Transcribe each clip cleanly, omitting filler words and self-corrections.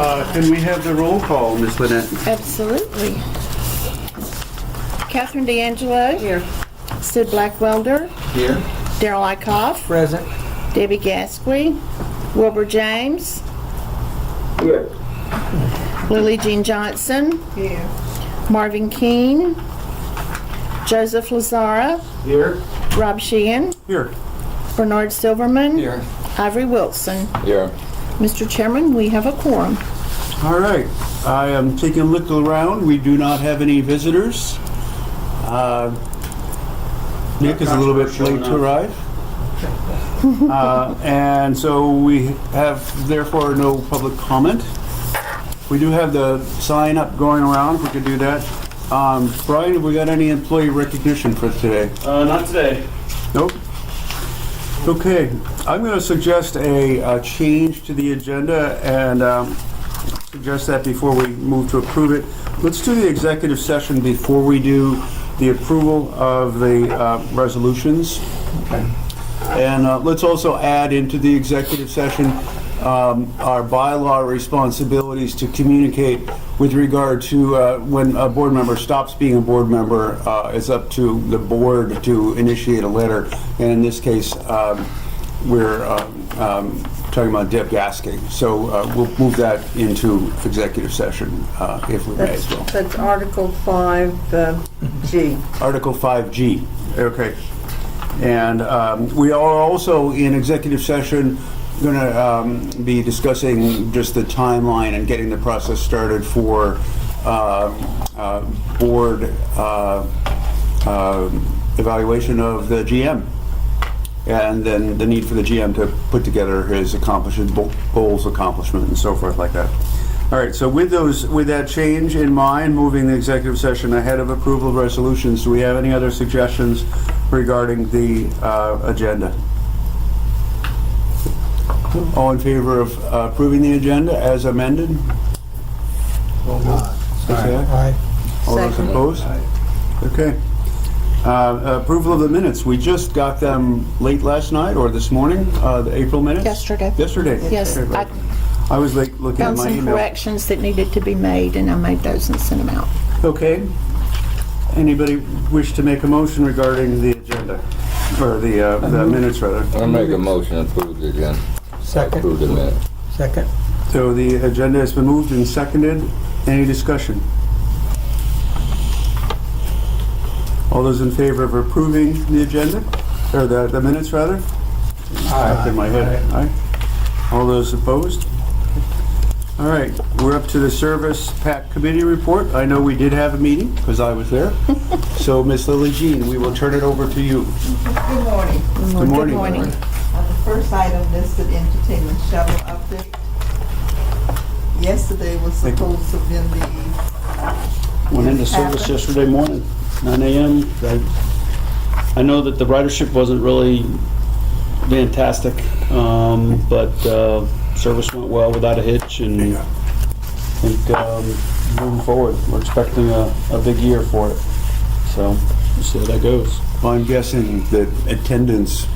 Can we have the roll call, Ms. Lynette? Absolutely. Catherine D'Angelo. Here. Sid Blackwelder. Here. Darrell Ikoff. Present. Debbie Gasquey. Wilbur James. Here. Lily Jean Johnson. Here. Marvin Keene. Joseph Lazara. Here. Rob Sheehan. Here. Bernard Silverman. Here. Ivory Wilson. Here. Mr. Chairman, we have a quorum. All right. I am taking a look around. We do not have any visitors. Nick is a little bit late to arrive. And so we have, therefore, no public comment. We do have the sign up going around, if we could do that. Brian, have we got any employee recognition for today? Not today. Nope. Okay, I'm going to suggest a change to the agenda and suggest that before we move to approve it. Let's do the executive session before we do the approval of the resolutions. Okay. And let's also add into the executive session our bylaw responsibilities to communicate with regard to when a board member stops being a board member, it's up to the board to initiate a letter. And in this case, we're talking about Deb Gasking. So we'll move that into executive session if we may as well. That's Article 5G. Article 5G. Okay. And we are also in executive session going to be discussing just the timeline and getting the process started for board evaluation of the GM. And then the need for the GM to put together his goals, accomplishment, and so forth like that. All right, so with that change in mind, moving the executive session ahead of approval of resolutions, do we have any other suggestions regarding the agenda? All in favor of approving the agenda as amended? Say aye. All those Second. opposed? Okay. Approval of the minutes. We just got them late last night or this morning, the April minutes? Yesterday. Yesterday. Yes, Okay, I I was late looking at found my some email. corrections that needed to be made, and I made those and sent them out. Okay. Anybody wish to make a motion regarding the agenda? Or the minutes, rather? I'll make a motion to approve the agenda. Second. Approve the minute. Second. So the agenda has been moved and seconded. Any discussion? All those in favor of approving the agenda? Or the minutes, rather? Aye. In my head. Aye. All those opposed? All right, we're up to the Service PAC Committee report. I know we did have a meeting, because I was there. So, Ms. Lily Jean, we will turn it over to you. Good morning. Good morning. Good morning. The first item listed, entertainment shuttle update. Yesterday was supposed to have been the... Went into service yesterday morning, 9 a.m. I know that the ridership wasn't really fantastic, but service went well without a hitch, and I think moving forward, we're expecting a big year for it. So we'll see how that goes. Well, I'm guessing that attendance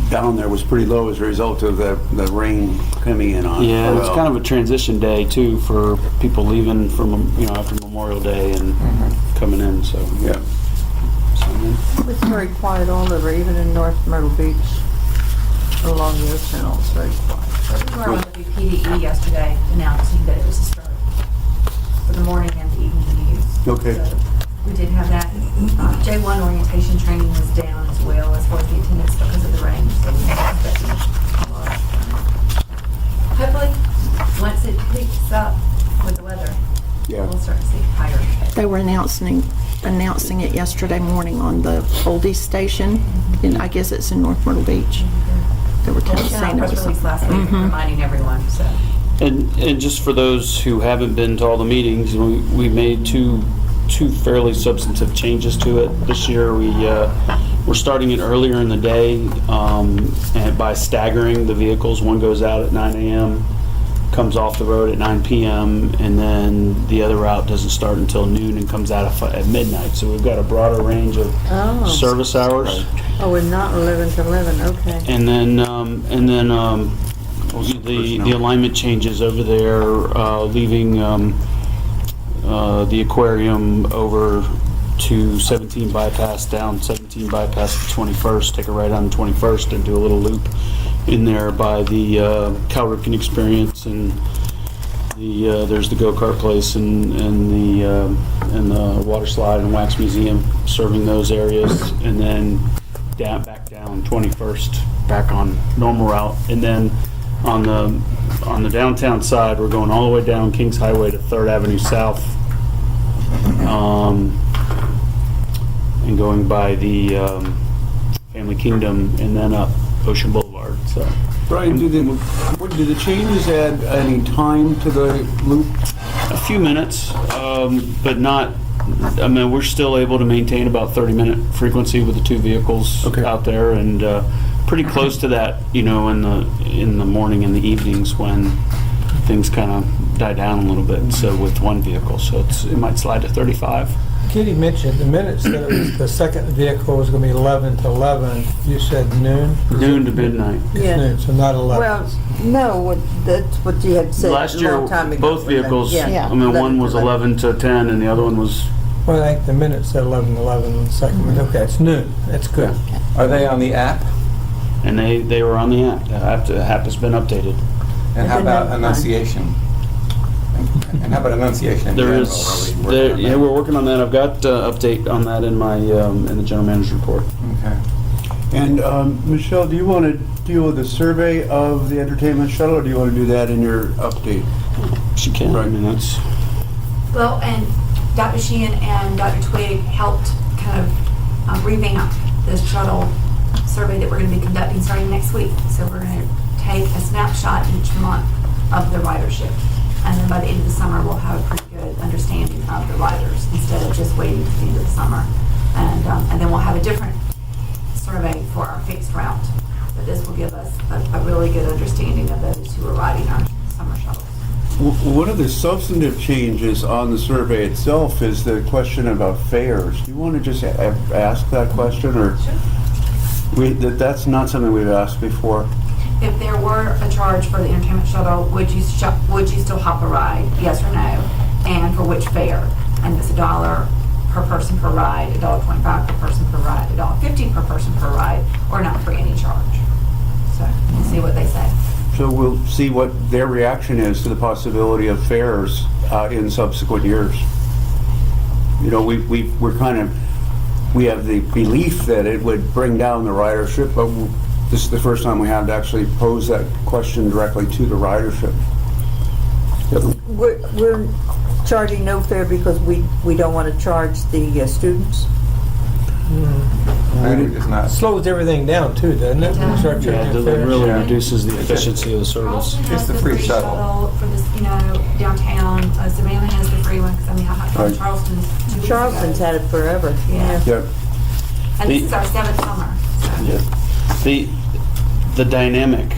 down there was pretty low as a result of the rain coming in on it. Yeah, it's kind of a transition day too for people leaving from after Memorial Day and coming in. So Yeah. It's very quiet all over, even in North Myrtle Beach. Along the channel, it's very quiet. We were on the PDE yesterday announcing that it was a start for the morning and the evening news. Okay. So we did have that. J1 orientation training was down as well as far as the attendance because of the rain. So we had expecting a lot. Hopefully, once it picks up with the weather, Yeah. we'll start to see higher. They were announcing it yesterday morning on the oldies station, and I guess it's in North Myrtle Beach. They were Well, we sent out saying a it press was release last week reminding everyone. So And just for those who haven't been to all the meetings, we made two fairly substantive changes to it this year. We're starting it earlier in the day and by staggering the vehicles. One goes out at 9 a.m., comes off the road at 9 p.m., and then the other route doesn't start until noon and comes out at midnight. So we've got a broader range of service hours. Oh, we're not 11 to 11, okay. And then The alignment changes over there, leaving the aquarium over to 17 bypass, down 17 bypass to 21st, take a right on 21st and do a little loop in there by the Cal Ripken Experience, and there's the go-kart place and the water slide and wax museum, serving those areas, and then back down 21st, back on normal route, and then on the downtown side, we're going all the way down Kings Highway to 3rd Avenue South, and going by the Family Kingdom, and then up Ocean Boulevard. So, Brian, do the changes add any time to the loop? a few minutes, but not. I mean, we're still able to maintain about 30-minute frequency with the 2 vehicles out there, and pretty close to that, in the morning and the evenings when things kind of die down a little bit. So with 1 vehicle, so it might slide to 35. Kitty mentioned the minutes that it was the second vehicle was going to be 11 to 11. You said noon? Noon to midnight. It's Yeah. noon, so not 11. Well, no, that's what you had said Last a year, long time ago. both vehicles. Yeah. I mean, one was 11 to 10, and the other one was. Well, I think the minutes said 11 to 11 on the second one. Okay, it's noon. That's good. Are they on the app? And they were on the app. The app has been updated. And how didn't about have- enunciation? And how about enunciation in There general? is, Are we working on that? we're working on that. I've got update on that in my in the general manager's report. Okay. And Michelle, do you want to deal with the survey of the entertainment shuttle, or do you want to do that in your update? She can. Right. I mean, that's. Well, and Dr. Sheehan and Dr. Twigg helped kind of revamp this shuttle survey that we're going to be conducting starting next week. So we're going to take a snapshot each month of the ridership. And then by the end of the summer, we'll have a pretty good understanding of the riders instead of just waiting to the end of the summer. And then we'll have a different survey for our fixed route. But this will give us a really good understanding of those who are riding our summer shuttles. One of the substantive changes on the survey itself is the question about fares. Do you want to just ask that question, or that's not something we've asked before? If there were a charge for the entertainment shuttle, would you still hop a ride? Yes or no? And for which fare? And it's $1 per person per ride, $1.25 per person per ride, $1.50 per person per ride, or not for any charge. So we'll see what they say. So we'll see what their reaction is to the possibility of fares in subsequent years. We have the belief that it would bring down the ridership, but this is the first time we have to actually pose that question directly to the ridership. We're charging no fare because we don't want to charge the students? I would just not. Slows everything down too, doesn't it? When you start Yeah, charging it fares. really Yeah. reduces the efficiency of the service. Charleston It's has the free shuttle. for this, downtown. Savannah has the free one, because I mean, how hot Right. Charleston's 2 weeks Charleston's ago. had it forever. Yeah. Yep. And this is our 7th summer. So. Yeah. The dynamic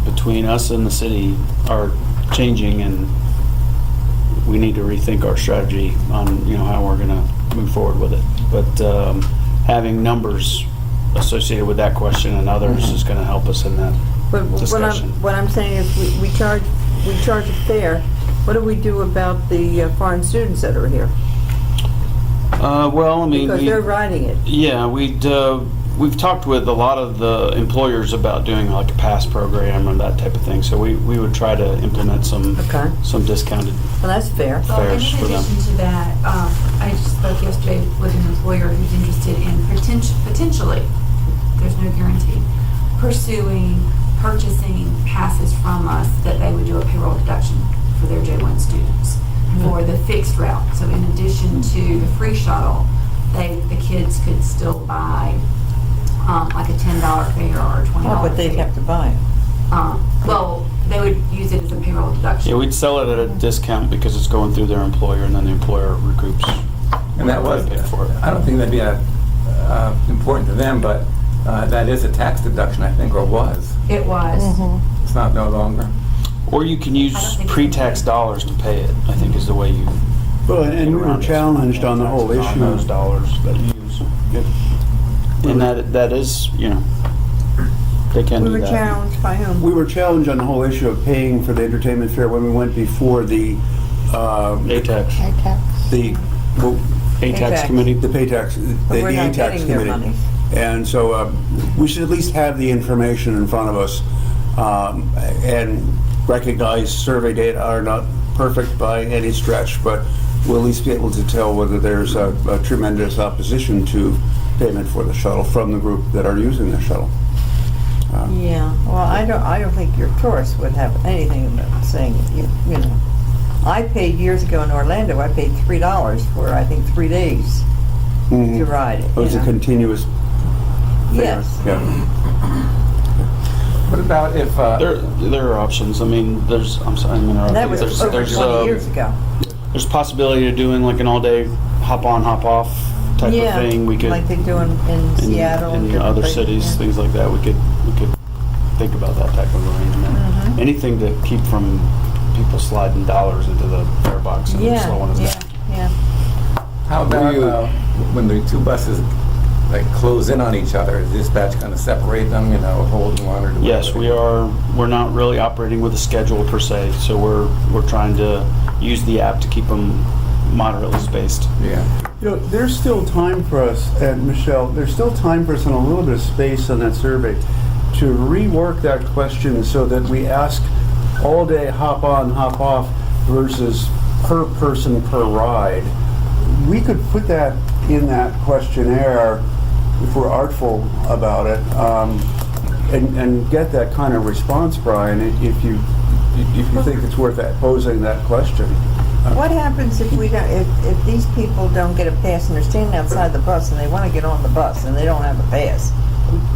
between us and the city are changing, and we need to rethink our strategy on how we're going to move forward with it. But having numbers associated with that question and others is going to help us in that But discussion. what I'm saying is we charge a fare. What do we do about the foreign students that are here? Well, I mean, Because they're riding it. yeah, we've talked with a lot of the employers about doing like a pass program and that type of thing. So we would try to implement some discounted. Well, that's fair. Well, and in fares for them. addition to that, I just spoke yesterday with an employer who's interested in potentially, there's no guarantee, purchasing passes from us that they would do a payroll deduction for their J1 students for the fixed route. So in addition to the free shuttle, the kids could still buy like a $10 fare or a $20 Oh, but they'd fare. have to buy it. Well, they would use it as a payroll deduction. Yeah, we'd sell it at a discount because it's going through their employer, and then the employer recoups. And that was, Paid for it. I don't think that'd be important to them, but that is a tax deduction, I think, or was. It was. It's not no longer. Or you can I use don't think it's pre-tax okay. dollars to pay it, I think is the way you. Well, and we were around it. challenged on the whole On issue. those dollars that you use. Yep. And that is, They can We do were that. challenged by whom? We were challenged on the whole issue of paying for the entertainment fair when we went before the, ATAX, the, well, ATAX ATAX. committee. the pay tax, the But we're not ATAX getting their committee. money. And so we should at least have the information in front of us and recognize survey data are not perfect by any stretch, but we'll at least be able to tell whether there's a tremendous opposition to payment for the shuttle from the group that are using the shuttle. Yeah, well, I don't think your tourists would have anything about saying, you know. I paid years ago in Orlando, I paid $3 for, I think, 3 days to ride it. It was you a know. continuous fare. Yes. Yeah. What about if, There are options. I mean, there's, I'm sorry, I'm And that interrupting. was over 20 years ago. There's possibility of doing like an all-day hop-on, hop-off type of Yeah, thing. We could, like they do in in Seattle. and in different other places, cities, yeah. things like that, we could think about that type of arrangement. Mm-hmm. Anything to keep from people sliding dollars into the fare box and Yeah, slowing us yeah, down. yeah. how about when the two buses like close in on each other, is dispatch going to separate them, you know, hold one or do Yes, we are. We're not really operating with a schedule per se, so we're trying to use the app to keep them moderately spaced. Yeah. You know, there's still time for us, and Michelle, there's still time for us and a little bit of space on that survey to rework that question so that we ask all day hop on, hop off versus per person per ride. We could put that in that questionnaire if we're artful about it, and get that kind of response, Brian, if you think it's worth posing that question. What happens if we don't, if these people don't get a pass and they're standing outside the bus and they want to get on the bus and they don't have a pass?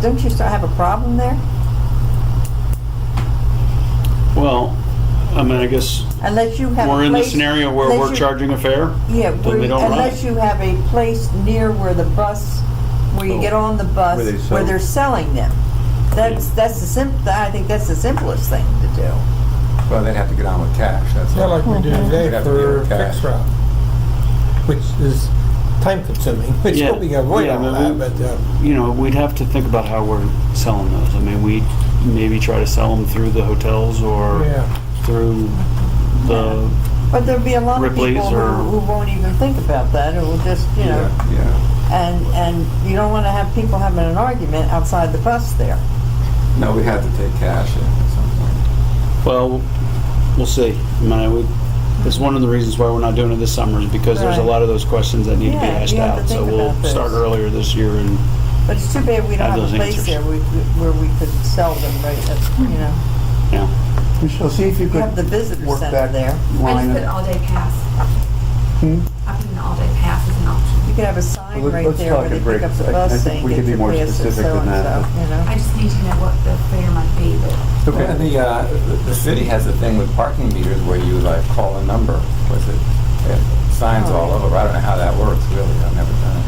Don't you start have a problem there? Well, I mean, I guess Unless you have a we're in the place- scenario where unless we're you- charging a fare. Yeah, then they don't run. unless you have a place near where the bus, where you get on the bus, Where they sell. where they're selling them. That's I think that's the simplest thing to do. Well, they'd have to get on with cash, that's Yeah, all. like we do today We'd have to for deal with cash. fixed route, which is time consuming, which Yeah, we can avoid yeah, all but that, but, You know, we'd have to think about how we're selling those. I mean, we maybe try to sell them through the hotels or yeah. through the. But there'll be a lot Ripley's of people or- who won't even think about that, who will just, you know, Yeah. and you don't want to have people having an argument outside the bus there. No, we'd have to take cash at some point. Well, we'll see. I mean, it's one of the reasons why we're not doing it this summer is because there's a Right. lot of those questions that need to be Yeah, hashed you have to out. So think we'll about those. start earlier this year and But it's too bad we don't Have have a those place answers. there where we could sell them, right, you know, yeah. Michelle, see if you could have the visitor work center that there. I line just put in. all-day pass. Hmm? I put an all-day pass as an option. You could have a sign Well, right let's there talk where they at break. pick up the I bus think saying, we get could be your more pass at specific than so-and-so, that. you know? I just need to know what the fare might be, but Okay. Well, the city has a thing with parking meters where you like call a number, was it? They have signs all over, I don't know how that works, really, I've never done it.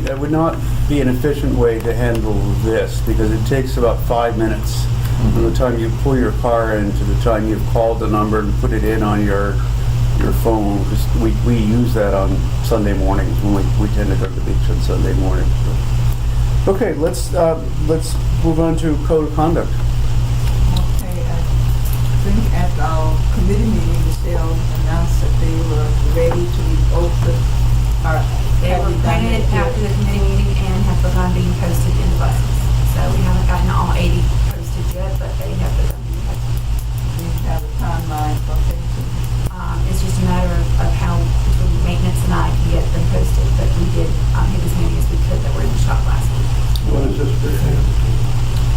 That would not be an efficient way to handle this, because it takes about 5 minutes from the time you pull your car in to the time you've called the number and put it in on your phone. 'Cause we use that on Sunday mornings when we tend to go to the beach on Sunday morning. Okay, let's move on to code of conduct. Okay, I think at our committee meeting, Michelle announced that they were ready to be open. they were printed after the committee meeting and have begun being posted in the buses. So we haven't gotten all 80 posted yet, but they have begun being posted. We have a timeline for things. It's just a matter of how between maintenance and I can get them posted, but we did hit as many as we could that were in the shop last week. What is this?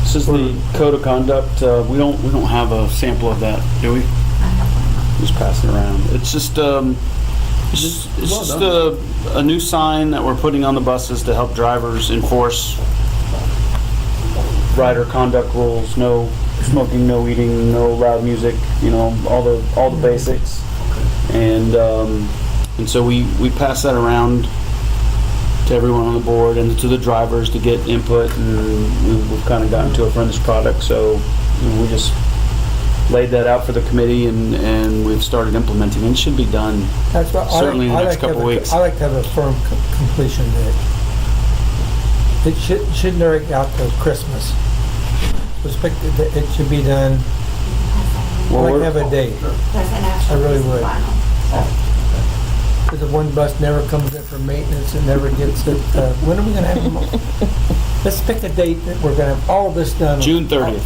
This is the code of conduct. We don't have a sample of that, do we? I have one. Just pass it around. It's just a new sign that we're putting on the buses to help drivers enforce rider conduct rules. No smoking, no eating, no loud music. You know, all the basics. And so we pass that around to everyone on the board and to the drivers to get input. And we've kind of gotten to a finished product. So we just laid that out for the committee and we've started implementing. And it should be done That's what certainly in the next couple weeks. I like to have a firm completion date. It shouldn't drag out till Christmas. It should be done, Well, like we're- have a date. That's an actual I really piece of would. vinyl. Because the one bus never comes in for maintenance and never gets it. When are we gonna have them? Let's pick a date that we're gonna have all this done. June 30th.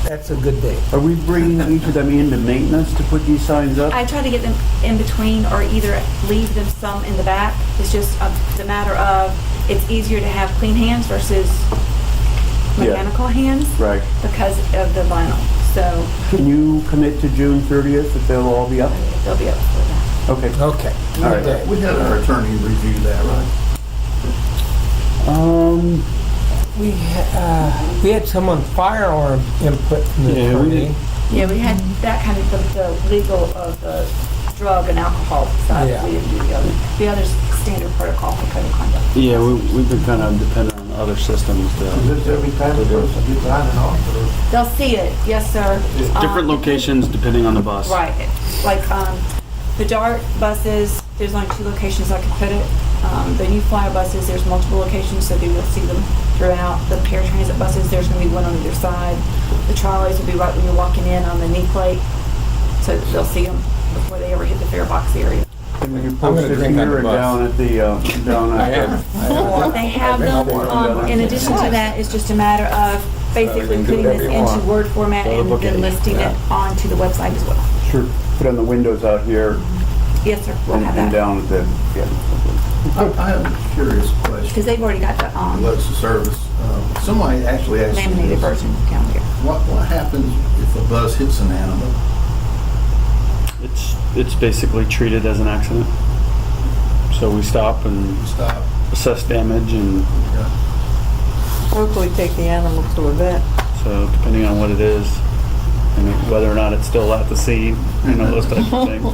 That's a good date. Are we bringing each of them into maintenance to put these signs up? I try to get them in between or either leave them some in the back. It's just the matter of, it's easier to have clean hands versus Yeah. mechanical hands Right. because of the vinyl. So Can you commit to June 30th that they'll all be up? they'll be up for that. Okay. Okay. All right. Okay. We had our attorney review that, right? We had someone firearm input from the Yeah, we attorney. did. Yeah, we had that kind of the legal of the drug and alcohol side. Yeah. We didn't do the other. The other's standard protocol for code of conduct. Yeah, we've been kind of dependent on other systems to. Is this every time a person gets on and off, or? They'll see it, yes, sir. Different locations depending on the bus. Right, like, the DART buses, there's only 2 locations I could put it. The new flyer buses, there's multiple locations, so you'll see them throughout. The paratransit buses, there's gonna be one on either side. The trolleys will be right when you're walking in on the knee plate, so they'll see them before they ever hit the fare box area. And when you gonna post it drink on here the and bus. down at the, down I at am. They have them, in addition to that, it's just a matter of basically can do putting this whatever you into want. Word format Go to and book then it. listing it onto the website as well. Sure. Put on the windows out here Yes, sir, we'll have and that. down at the, yeah. I have a curious question. Because they've already got the What's the service? Somebody actually asked me laminated this. version down here. What happens if a bus hits an animal? It's basically treated as an accident. So we stop and Stop. assess damage, and Yeah. Hopefully take the animal to a vet. so depending on what it is, and whether or not it's still at the scene, those types of things.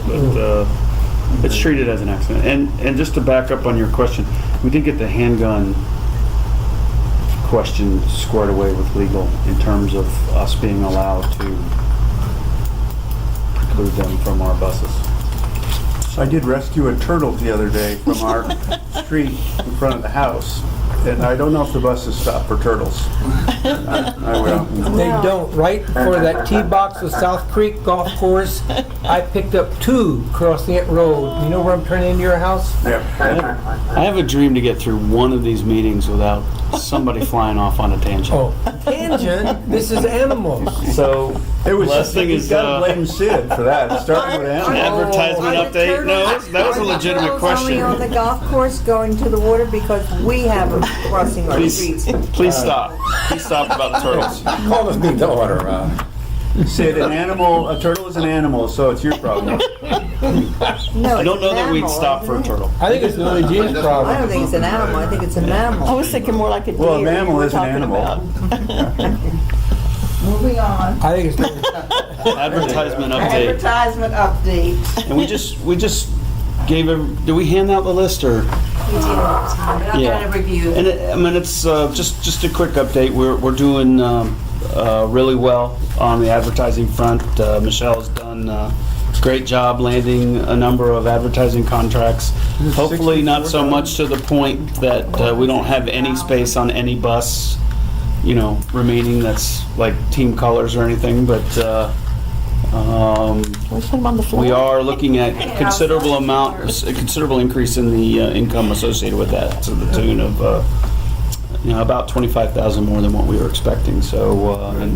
But it's treated as an accident. And just to back up on your question, we did get the handgun question squared away with legal in terms of us being allowed to preclude them from our buses. I did rescue a turtle the other day from our street in front of the house, and I don't know if the buses stop for turtles. I will. They don't. Right for that tee box of South Creek Golf Course, I picked up 2 crossing it road. You know where I'm turning into your house? Yep. I have a dream to get through one of these meetings without somebody flying off on a tangent. Oh, tangent. This is animals. So It was last thing he's is got to blame Sid for that, starting with animals. advertisement Are the update. No, turtles- that was a are the legitimate turtles question. only on the golf course going to the water because we have them crossing our Please, streets? please stop. Please stop about the turtles. Call this big daughter. Sid, a turtle is an animal, so it's your problem. No, I don't know that we'd it's an stop for a animal, turtle. I think it's Lily Jean's isn't it? I problem. don't think it's an animal, I think it's a I mammal. was thinking more like a deer. Well, a you mammal were is an talking animal. about. Moving on. I think it's Lily. Advertisement update. Advertisement update. And we just gave did we hand out the list or? We did over time, but I've got to review. And it's just a quick update. We're doing really well on the advertising front. Michelle's done a great job landing a number of advertising contracts. Hopefully not so much to the point that we don't have any space on any bus, remaining that's like team colors or anything, but We put them on the floor. we are looking at a considerable increase in the income associated with that, to the tune of about 25,000 more than what we were expecting. So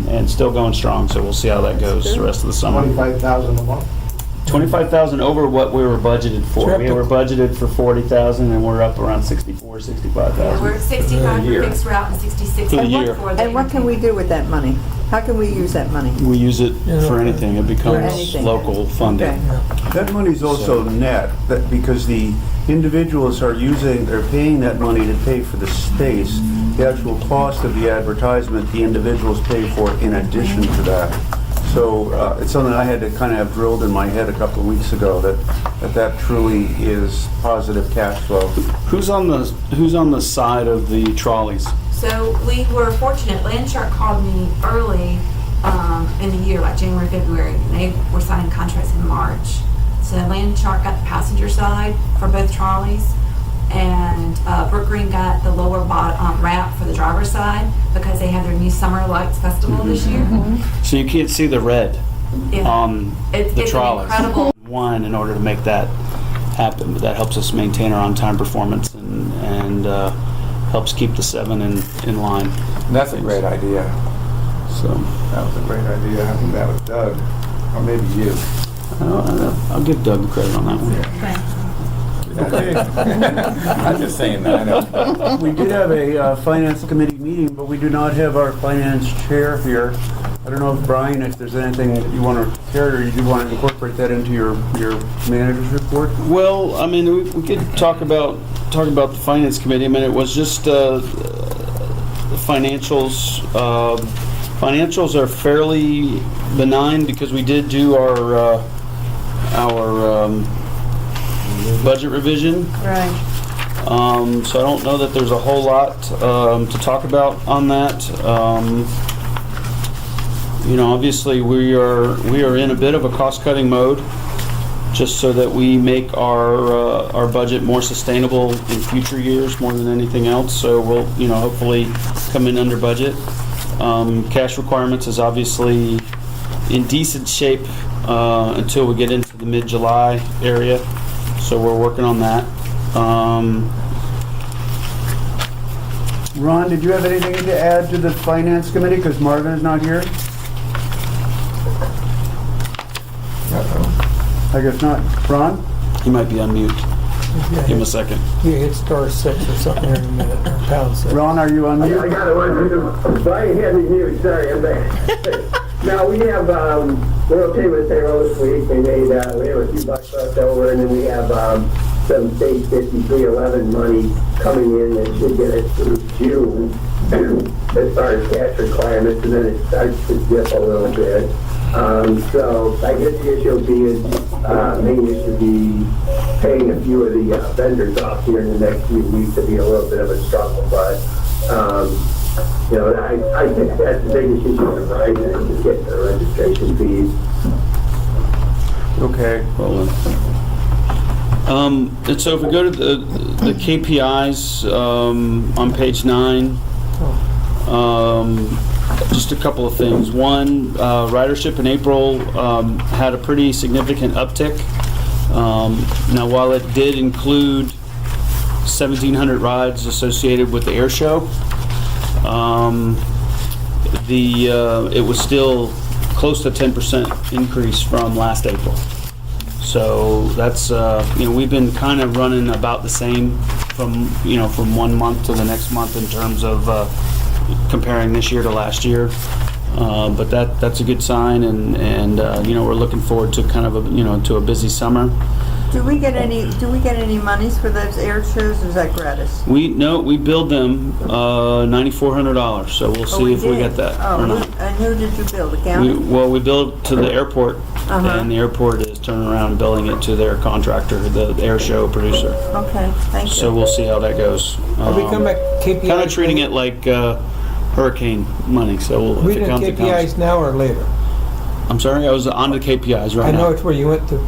and still going strong. So we'll see how that goes the rest of the summer. 25,000 a month? 25,000 over what we were budgeted for. We were budgeted for 40,000, and we're up around 64, 65,000. We're at 65 for fixed route and 66 For the for year. for the And what can we do with that money? How can we use that money? We use it for anything. It becomes anything. local funding. Okay. That money's also net, that because the individuals are paying that money to pay for the space. The actual cost of the advertisement, the individuals pay for in addition to that. So it's something I had to kind of have drilled in my head a couple of weeks ago, that truly is positive cash flow. Who's on the side of the trolleys? So we were fortunate. Landshark called me early in the year, like January, February, and they were signing contracts in March. So Landshark got the passenger side for both trolleys, and Brook Green got the lower wrap for the driver's side because they have their new Summer Lights Festival this year. So you can't see the red Yeah. on It's the an trolleys. incredible. One, in order to make that happen, but that helps us maintain our on-time performance and helps keep the 7 in line. That's a great idea. So That was a great idea. I think that was Doug, or maybe you. I'll give Doug the credit on that one. Okay. I'm just saying that, I know. We did have a finance committee meeting, but we do not have our finance chair here. I don't know if, Brian, if there's anything that you want to share, or you do want to incorporate that into your manager's report? Well, I mean, we could talk about the finance committee. I mean, it was just the financials. Financials are fairly benign because we did do our budget revision. Right. So I don't know that there's a whole lot to talk about on that. You know, obviously we are in a bit of a cost-cutting mode, just so that we make our budget more sustainable in future years more than anything else. So we'll, you know, hopefully come in under budget. Cash requirements is obviously in decent shape until we get into the mid-July area. So we're working on that. Ron, did you have anything to add to the finance committee? Because Marvin is not here? I guess not. Ron? He might be on mute. Yeah, Give him a second. You hit star 6 or something here in a minute, or pound 6. Ron, are you on I mute? got it. Brian had me mute. Sorry, I'm back. Now we have, we're okay with payroll this week. We have a few bucks left over, and then we have some state 5311 money coming in that should get us through June as far as cash requirements, and then it starts to dip a little bit. So I guess the issue will be main issue be paying a few of the vendors off here in the next few weeks to be a little bit of a struggle, but you know, I think that's the biggest issue in right is to get the registration fees. Okay. And so if we go to the KPIs on page 9, just a couple of things. One, ridership in April had a pretty significant uptick. Now, while it did include 1,700 rides associated with the air show, it was still close to 10% increase from last April. So that's, you know, we've been kind of running about the same from 1 month to the next month in terms of comparing this year to last year. But that's a good sign, and you know, we're looking forward to kind of to a busy summer. Do we get any monies for those air shows, or is that gratis? We billed them $9,400, so we'll see if we get that or not. And who did you bill? The county? We billed to the airport, and the airport is turning around and billing it to their contractor, the air show producer. Okay, thank you. So we'll see how that goes. Are we coming back KPIs? Kind of treating it like hurricane money. So We if it doing comes, it KPIs comes. now or later? I'm sorry, I was on the KPIs right I now. know it's where you went to,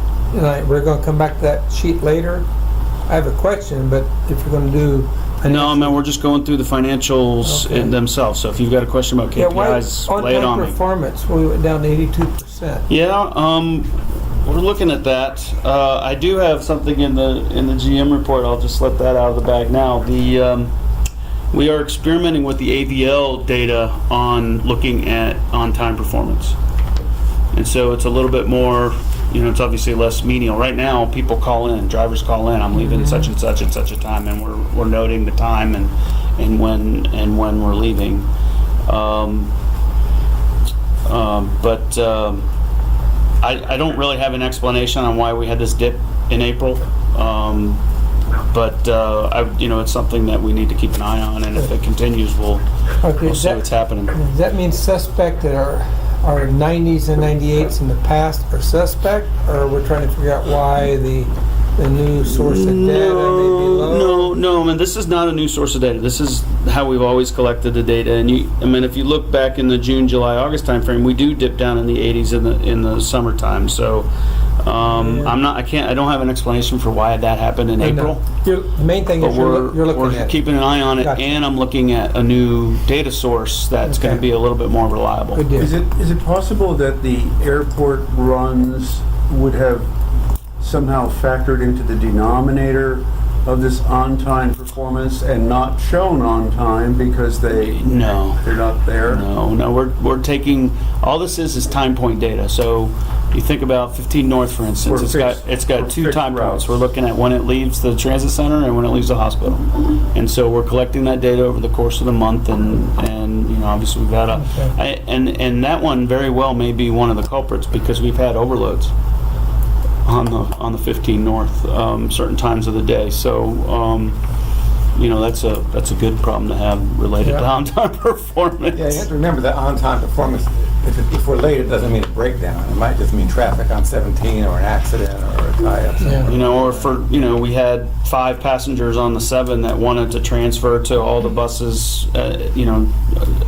we're gonna come back to that sheet later. I have a question, but if you're gonna do. No, man, we're just going through the financials in themselves. So if you've got a question about Yeah, why, KPIs, lay it on on-time me. performance, we went down to 82%. Yeah, we're looking at that. I do have something in the GM report. I'll just let that out of the bag now. We are experimenting with the AVL data on looking at on-time performance, and so it's a little bit more. You know, it's obviously less menial. Right now, people call in, drivers call in. I'm leaving such and such a time, and we're noting the time and when we're leaving. I don't really have an explanation on why we had this dip in April. It's something that we need to keep an eye on, and if it continues, we'll see what's happening. Does that mean suspect that our 90s and 98s in the past are suspect, or we're trying to figure out why the a new source of data, maybe low? No, I mean, this is not a new source of data. This is how we've always collected the data. And if you look back in the June, July, August timeframe, we do dip down in the 80s in the summertime. So I don't have an explanation for why that happened in April. The main thing But is you're looking we're at. keeping an eye on it, Gotcha. and I'm looking at a new data source that's going Okay. to be a little bit more reliable. Good deal. Is it possible that the airport runs would have somehow factored into the denominator of this on-time performance and not shown on time because they're No. not there? No, we're taking, all this is time point data. So you think about 15 North, for instance, Or it's got two fixed time routes. points. We're looking at when it leaves the transit center and when it leaves the hospital. And so we're collecting that data over the course of the month, and obviously we've had and that one very well may be one of the culprits because we've had overloads on the 15 North certain times of the day. So that's a good problem to have related to on-time performance. Yeah, you have to remember that on-time performance, if we're late, it doesn't mean a breakdown. It might just mean traffic on 17 or an accident or a tie-up. Yeah. Or we had 5 passengers on the 7 that wanted to transfer to all the buses,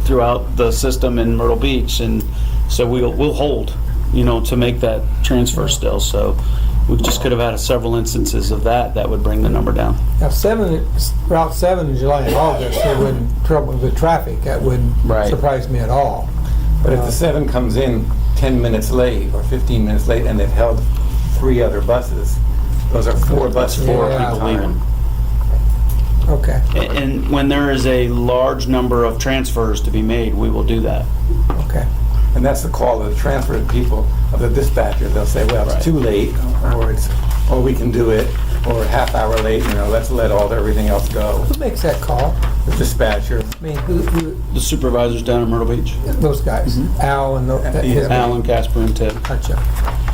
throughout the system in Myrtle Beach, and so we'll hold, to make that transfer still. So we just could have had several instances of that would bring the number down. Now, Route 7 in July and August, there wouldn't trouble with traffic. That wouldn't Right. surprise me at all. But if the 7 comes in 10 minutes late or 15 minutes late and they've held 3 other buses, those are 4 buses. Four Yeah. people leaving. Okay. And when there is a large number of transfers to be made, we will do that. Okay. And that's the call of the transfer people, of the dispatcher. They'll say, well, it's Right. too late, or we can do it, or a half hour late, let's let everything else go. Who makes that call? The dispatcher. I mean, who The supervisors down in Myrtle Beach, those guys? Al and his Alan, Casper, and Ted. Gotcha.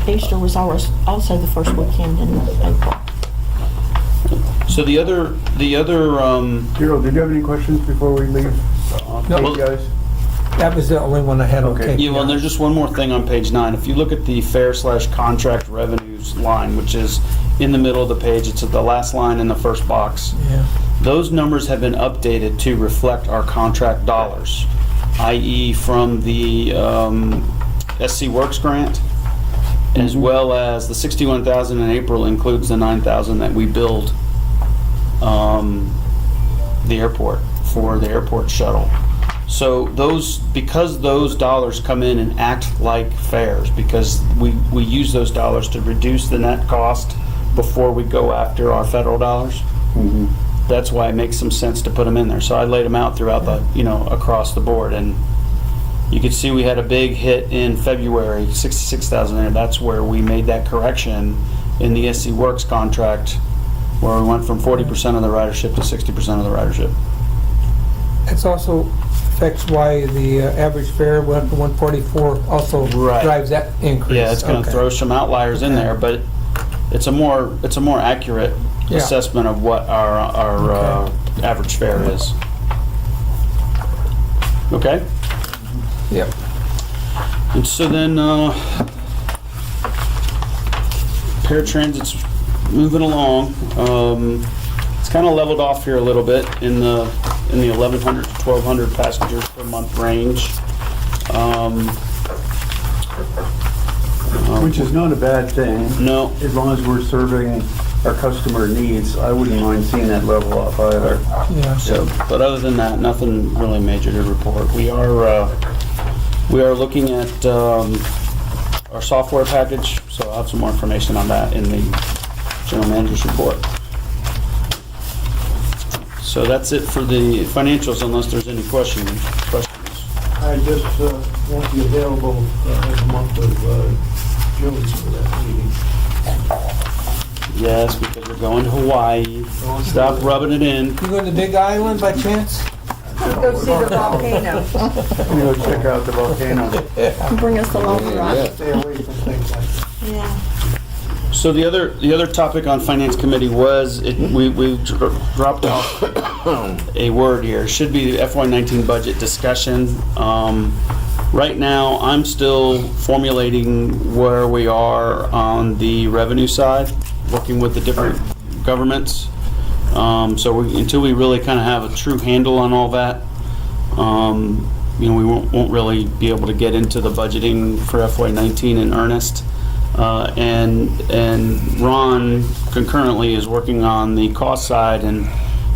Easter was also the first weekend in April. So the other Hero, did you have any questions before we leave? No. Thank you guys. That was the only one I had on Okay. Yeah, well, there's just one more thing on page 9. If you look at the fare/contract revenues line, which is in the middle of the page, it's at the last line in the first box. Yeah. Those numbers have been updated to reflect our contract dollars, i.e. from the SC Works grant, as well as the $61,000 in April includes the $9,000 that we billed the airport for the airport shuttle. So because those dollars come in and act like fares, because we use those dollars to reduce the net cost before we go after our federal dollars. That's why it makes some sense to put them in there. So I laid them out throughout across the board, and you can see we had a big hit in February, 66,000 there. That's where we made that correction in the SC Works contract, where we went from 40% of the ridership to 60% of the ridership. It's also affects why the average fare went up to 144. Also Right. drives that increase. Yeah, it's going to Okay. throw some outliers in there, but it's a more accurate Yeah. assessment of what our average fare is. Okay. Yep. And so then, paratransit's moving along. It's kind of leveled off here a little bit in the 1,100 to 1,200 passengers per month range. Which is not a bad thing. No, As long as we're serving our customer needs, I wouldn't mind seeing that level off either. Yeah. so, but other than that, nothing really major to report. We are looking at our software package, so I'll have some more information on that in the general manager's report. So that's it for the financials, unless there's any questions. I just won't be available in the month of June for that meeting. Yes, because we're going to Hawaii. Stop rubbing it in. You going to Big Island by chance? Go see the volcano. You know, check out the volcano. Bring us along, right? Stay away from things like that. Yeah. So the other topic on finance committee was we dropped off a word here. It should be the FY19 budget discussion. Right now, I'm still formulating where we are on the revenue side, working with the different governments. So until we really kind of have a true handle on all that, we won't really be able to get into the budgeting for FY19 in earnest. And Ron concurrently is working on the cost side and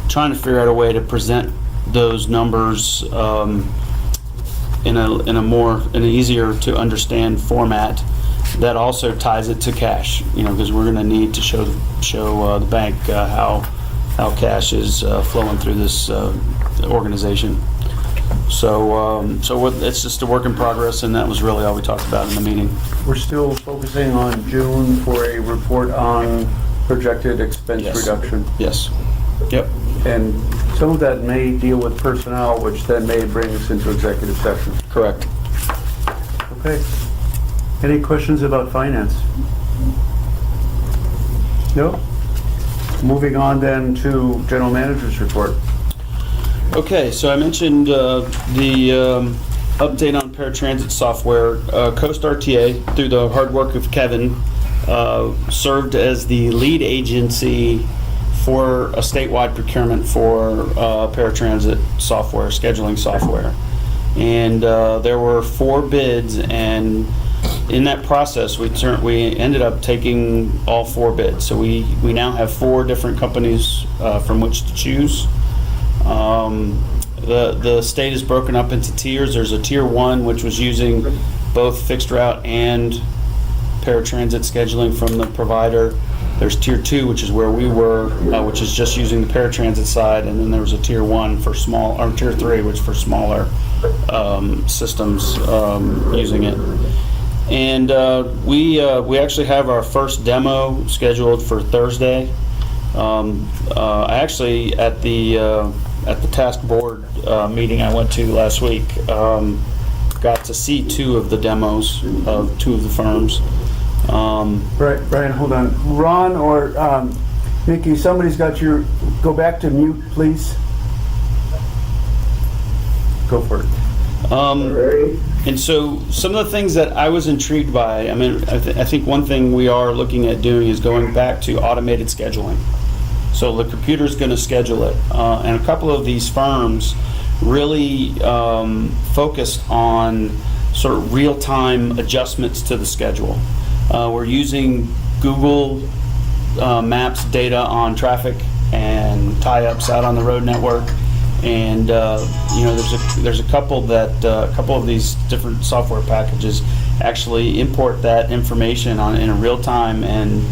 trying to figure out a way to present those numbers in an easier to understand format that also ties it to cash. Because we're going to need to show the bank how cash is flowing through this organization. So it's just a work in progress, and that was really all we talked about in the meeting. We're still focusing on June for a report on projected expense Yes. reduction. Yes. Yep. And some of that may deal with personnel, which then may bring us into executive session. Correct. Okay. Any questions about finance? No? Moving on then to general manager's report. Okay, so I mentioned the update on paratransit software. Coast RTA, through the hard work of Kevin, served as the lead agency for a statewide procurement for paratransit software, scheduling software. And there were 4 bids, and in that process, we ended up taking all 4 bids. So we now have 4 different companies from which to choose. The state is broken up into tiers. There's a tier 1, which was using both fixed route and paratransit scheduling from the provider. There's tier 2, which is where we were, which is just using the paratransit side, and then there was a tier 1 for small, or tier 3, which for smaller systems using it. And we actually have our first demo scheduled for Thursday. I actually at the task board meeting I went to last week, got to see 2 of the demos of 2 of the firms. Brian, hold on. Ron or Nikki, somebody's got your, go back to mute, please. Go for it. And so some of the things that I was intrigued by, I think one thing we are looking at doing is going back to automated scheduling. So the computer's going to schedule it. And a couple of these firms really focused on sort of real-time adjustments to the schedule. We're using Google Maps data on traffic and tie-ups out on the road network. And there's a couple of these different software packages actually import that information in a real time, and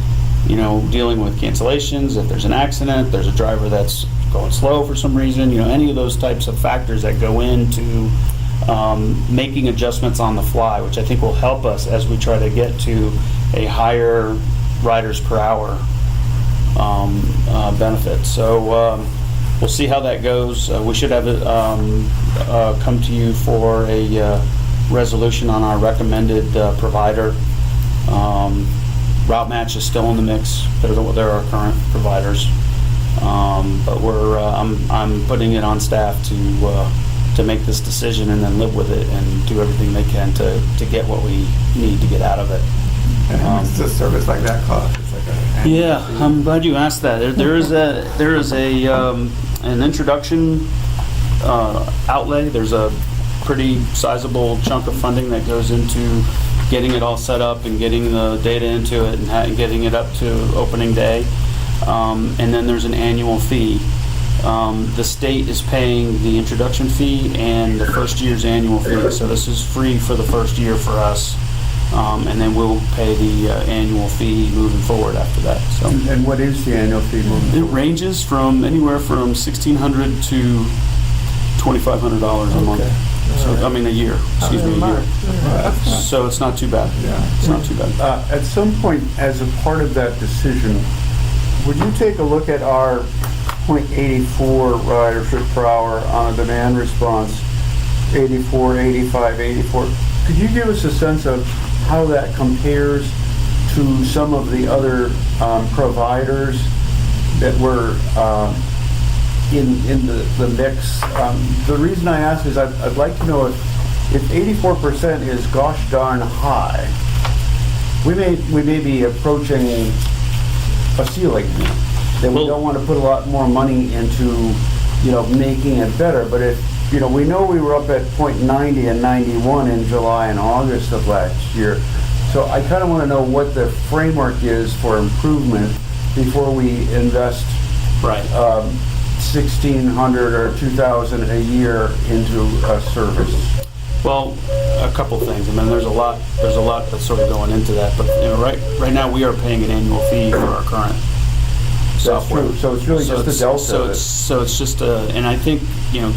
dealing with cancellations, if there's an accident, there's a driver that's going slow for some reason, any of those types of factors that go into making adjustments on the fly, which I think will help us as we try to get to a higher riders per hour benefit. So we'll see how that goes. We should have it come to you for a resolution on our recommended provider. Route Match is still in the mix. They're our current providers, but I'm putting it on staff to make this decision and then live with it and do everything they can to get what we need to get out of it. And how much does a service like that cost? It's like Yeah, I'm glad you asked that. There is an introduction outlay. There's a pretty sizable chunk of funding that goes into getting it all set up and getting the data into it and getting it up to opening day. And then there's an annual fee. The state is paying the introduction fee and the first year's annual fee. So this is free for the first year for us. And then we'll pay the annual fee moving forward after that. So, And what is the annual fee moving it forward? ranges from anywhere from $1,600 to $2,500 a month. So, a year. Excuse me, a year. So it's not too bad. It's not too bad. At some point, as a part of that decision, would you take a look at our .84 ridership per hour on a demand response, 84, 85, 84? Could you give us a sense of how that compares to some of the other providers that were in the mix? The reason I ask is I'd like to know if 84% is gosh darn high, we may be approaching a ceiling. That we Well- don't want to put a lot more money into, making it better. But if, we know we were up at .90 and 91 in July and August of last year. So I kind of want to know what the framework is for improvement before we invest Right. 1,600 or 2,000 a year into a service. Well, a couple things. I mean, there's a lot that's sort of going into that. But right now we are paying an annual fee for our current software. True. So it's really just the delta. So it's just and I think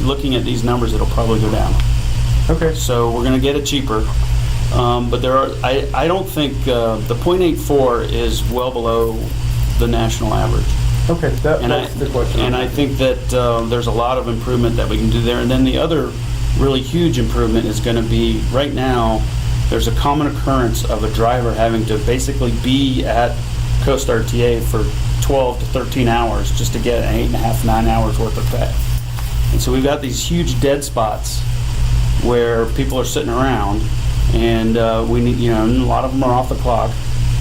looking at these numbers, it'll probably go down. Okay. So we're going to get it cheaper. But I don't think the .84 is well below the national average. Okay, that's the question. And I think that there's a lot of improvement that we can do there. And then the other really huge improvement is going to be, right now, there's a common occurrence of a driver having to basically be at Coast RTA for 12 to 13 hours just to get 8.5, 9 hours worth of pay. And so we've got these huge dead spots where people are sitting around, and we need, a lot of them are off the clock.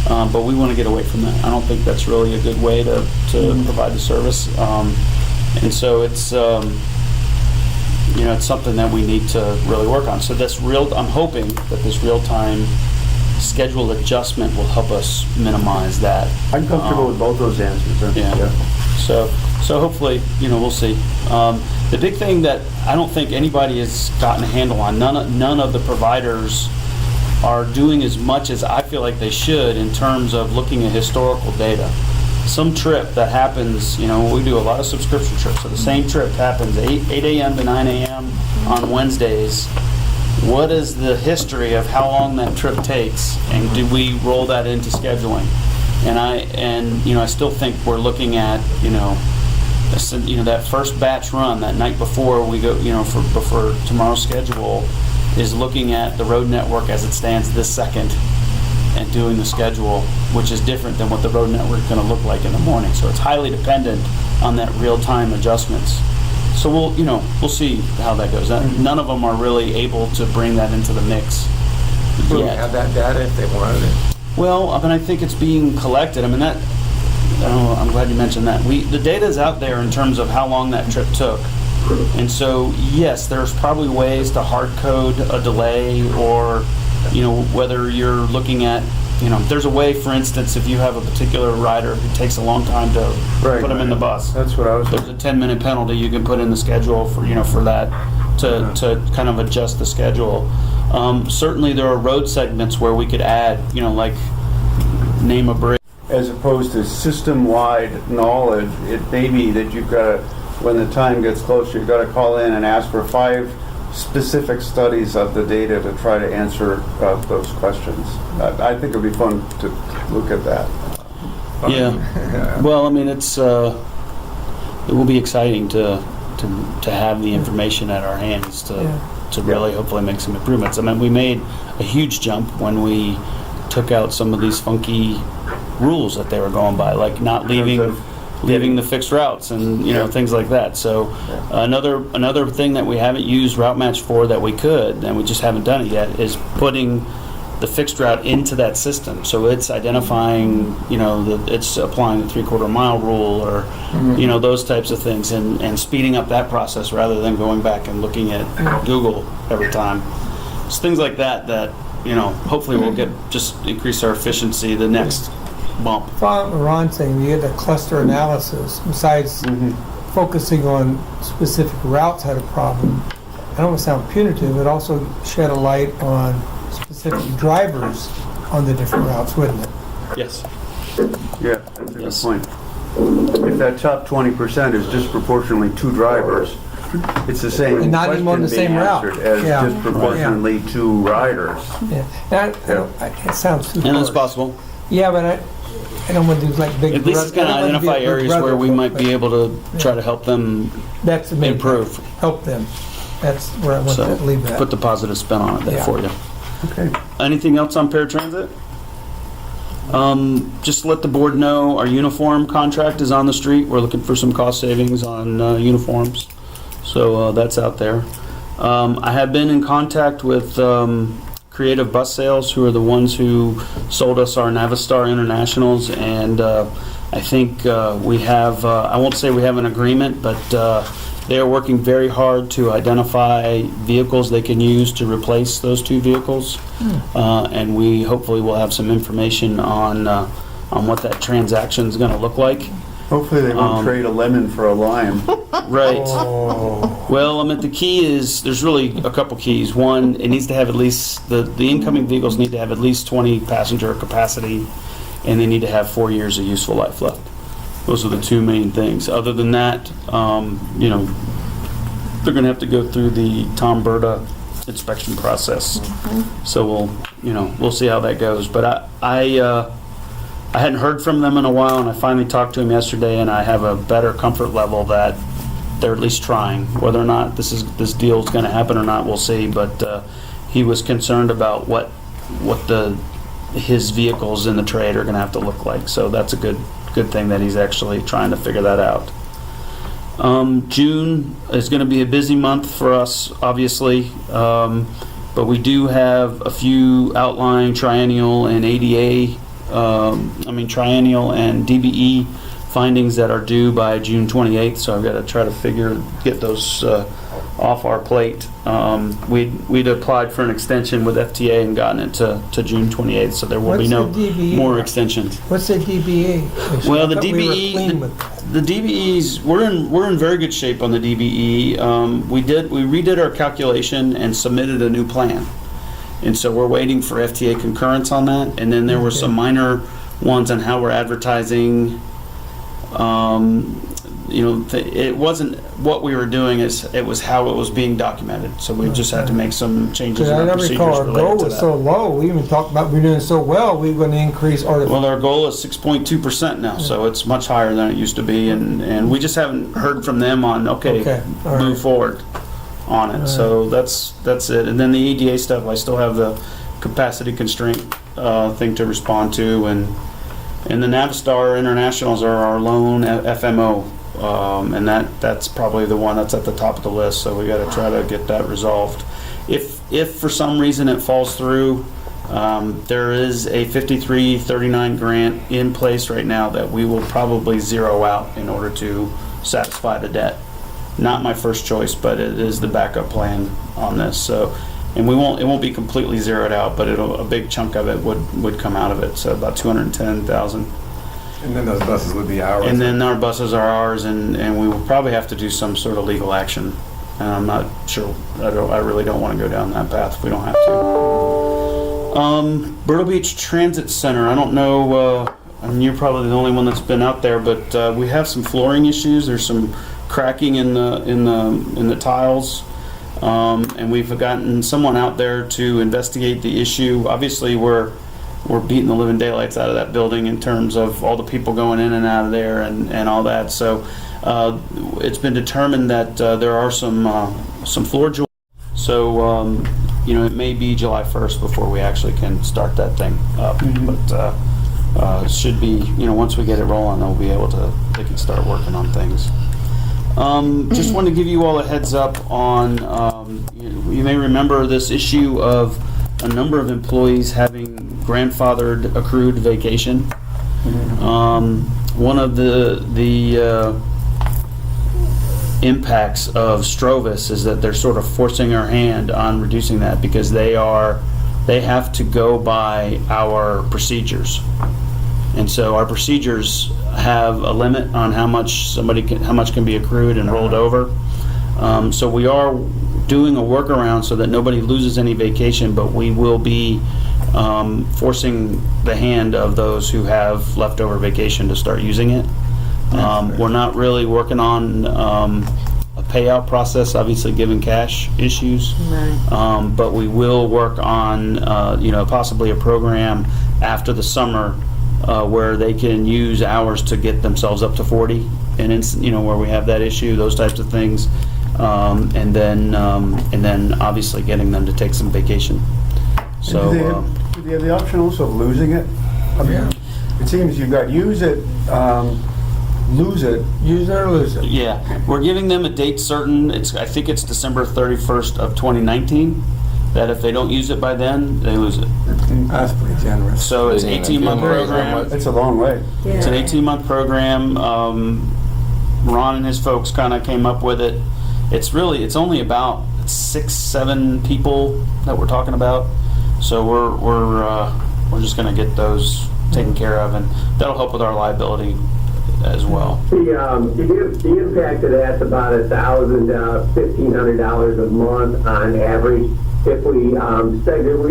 But we want to get away from that. I don't think that's really a good way to provide the service. And so it's, it's something that we need to really work on. So I'm hoping that this real-time schedule adjustment will help us minimize that. I'm comfortable with both those answers. Yeah. So hopefully, we'll see. The big thing that I don't think anybody has gotten a handle on, none of the providers are doing as much as I feel like they should in terms of looking at historical data. Some trip that happens, we do a lot of subscription trips, so the same trip happens 8 a.m. to 9 a.m. on Wednesdays. What is the history of how long that trip takes, and do we roll that into scheduling? And I still think we're looking at, that first batch run that night before we go, before tomorrow's schedule, is looking at the road network as it stands this second and doing the schedule, which is different than what the road network is going to look like in the morning. So it's highly dependent on that real-time adjustments. So we'll see how that goes. None of them are really able to bring that into the mix Who yet. have that data if they wanted it? Well, I think it's being collected. I'm glad you mentioned that. The data is out there in terms of how long that trip took. And so, yes, there's probably ways to hard code a delay, or, whether you're looking at, there's a way, for instance, if you have a particular rider who takes a long time to put them in the bus. That's what I was. There's a 10-minute penalty you can put in the schedule for that to kind of adjust the schedule. Certainly, there are road segments where we could add, like name a bridge. As opposed to system-wide knowledge, it may be that you've got to, when the time gets closer, you've got to call in and ask for 5 specific studies of the data to try to answer those questions. I think it would be fun to look at that. Yeah. Well, it's it will be exciting to have the information at our hands to really hopefully make some improvements. We made a huge jump when we took out some of these funky rules that they were going by, like not leaving the fixed routes and things like that. So another thing that we haven't used Route Match for that we could, and we just haven't done it yet, is putting the fixed route into that system. So it's identifying, it's applying the 3/4 mile rule, or those types of things, and speeding up that process rather than going back and looking at Google every time. It's things like that hopefully we'll just increase our efficiency the next bump. Following what Ron's saying, you get a cluster analysis. Besides focusing on specific routes had a problem, I don't want to sound punitive, it also shed a light on specific drivers on the different routes, wouldn't it? Yes. Yeah, that's a good point. If that top 20% is disproportionately 2 drivers, it's the same And not even on the question being same route. answered as Yeah. disproportionately 2 riders. Yeah. It sounds too And it's harsh. possible. Yeah, but I don't want to do like big. At least it's going to identify areas where we might be able to try to help them That's the main improve. thing. Help them. That's where I want So to leave that. put the positive spin on it there Yeah. for you. Okay. Anything else on paratransit? Just let the board know our uniform contract is on the street. We're looking for some cost savings on uniforms. So that's out there. I have been in contact with Creative Bus Sales, who are the ones who sold us our Navistar Internationals, and I think we have, I won't say we have an agreement, but they are working very hard to identify vehicles they can use to replace those two vehicles. And we hopefully will have some information on what that transaction is going to look like. Hopefully they won't trade a lemon for a lime. Right. Well, the key is, there's really a couple keys. One, it needs to have at least, the incoming vehicles need to have at least 20 passenger capacity, and they need to have 4 years of useful life left. Those are the two main things. Other than that, they're going to have to go through the Tom Berta inspection process. So we'll see how that goes. But I hadn't heard from them in a while, and I finally talked to him yesterday, and I have a better comfort level that they're at least trying. Whether or not this deal is going to happen or not, we'll see. But he was concerned about what his vehicles in the trade are going to have to look like. So that's a good thing that he's actually trying to figure that out. June is going to be a busy month for us, obviously, but we do have a few outlying triennial and ADA, triennial and DBE findings that are due by June 28th, so I've got to try to get those off our plate. We'd applied for an extension with FTA and gotten it to June 28th, so there will be no more extensions. What's the DBE? Well, the I thought we were clean DBE, with the DBEs, we're in very good shape on the DBE. We redid our calculation and submitted a new plan, and so we're waiting for FTA concurrence on that. And then there were some minor ones on how we're advertising. It wasn't what we were doing; it was how it was being documented. So we just had to make some changes in our procedures I recall our goal related to was that. so low. We even talked about we're doing so well. We were going to increase our. Well, our goal is 6.2% now, so it's much higher than it used to be, and we just haven't heard from them on All move right. forward on it. So that's it. And then the EDA stuff, I still have the capacity constraint thing to respond to, and the Navistar Internationals are our lone FMO. And that's probably the one that's at the top of the list, so we got to try to get that resolved. If for some reason it falls through, there is a 5339 grant in place right now that we will probably zero out in order to satisfy the debt. Not my first choice, but it is the backup plan on this. So, and it won't be completely zeroed out, but a big chunk of it would come out of it. So about 210,000. And then those buses would be ours. And then our buses are ours, and we will probably have to do some sort of legal action. And I'm not sure, I really don't want to go down that path if we don't have to. Myrtle Beach Transit Center, I don't know, you're probably the only one that's been out there, but we have some flooring issues. There's some cracking in the tiles. And we've gotten someone out there to investigate the issue. Obviously, we're beating the living daylights out of that building in terms of all the people going in and out of there and all that. So it's been determined that there are some floor joists. So it may be July 1st before we actually can start that thing up. But it should be, once we get it rolling, they can start working on things. Just want to give you all a heads up on, you may remember this issue of a number of employees having grandfathered accrued vacation. One of the impacts of Strovis is that they're sort of forcing our hand on reducing that because they have to go by our procedures. And so our procedures have a limit on how much can be accrued and rolled over. So we are doing a workaround so that nobody loses any vacation, but we will be forcing the hand of those who have leftover vacation to start using it. We're not really working on a payout process, obviously given cash issues, but we will work on possibly a program after the summer where they can use hours to get themselves up to 40, and where we have that issue, those types of things. And then obviously getting them to take some vacation. So do they have the option also of losing it? It seems you've got use it, lose it. Use it or lose it. Yeah, we're giving them a date certain. I think it's December 31st of 2019. that if they don't use it by then, they lose it. That's pretty generous. So it's an Didn't 18-month even realize how program. much. It's a long way. It's an 18-month program. Ron and his folks kind of came up with it. It's only about 6-7 people that we're talking about. So we're just going to get those taken care of, and that'll help with our liability as well. The impact of that's about $1,500 a month on average. If we we're going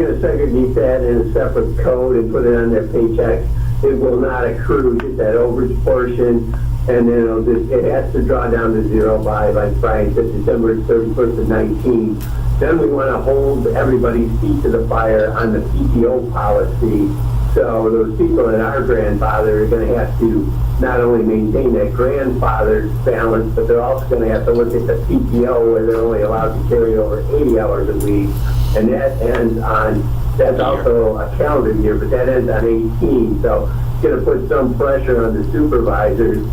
to segregate that in a separate code and put it on their paycheck. It will not accrue, just that overage portion, and then it has to draw down to zero by, like Brian said, December 31st of 19. Then we want to hold everybody's feet to the fire on the PTO policy. So those people that are grandfathered are going to have to not only maintain that grandfather's balance, but they're also going to have to look at the PTO where they're only allowed to carry over 80 hours a week. And that ends on, that's also a calendar year, but that ends on 18. So it's going to put some pressure on the supervisors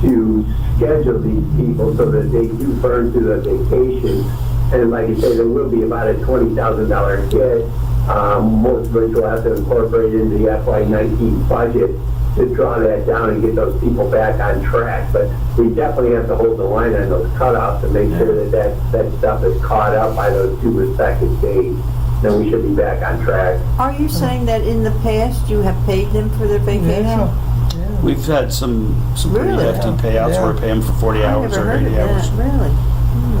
to schedule these people so that they do burn through the vacations. And like you say, there will be about a $20,000 hit. Most of which will have to incorporate into the FY19 budget to draw that down and get those people back on track. But we definitely have to hold the line on those cutoffs and make sure that stuff is caught up by those two respective days. Then we should be back on track. Are you saying that in the past you have paid them for their vacation? Yeah. We've had some pretty Really? hefty payouts Yeah. where we pay them for 40 I hours never or heard 80 of hours. that, really.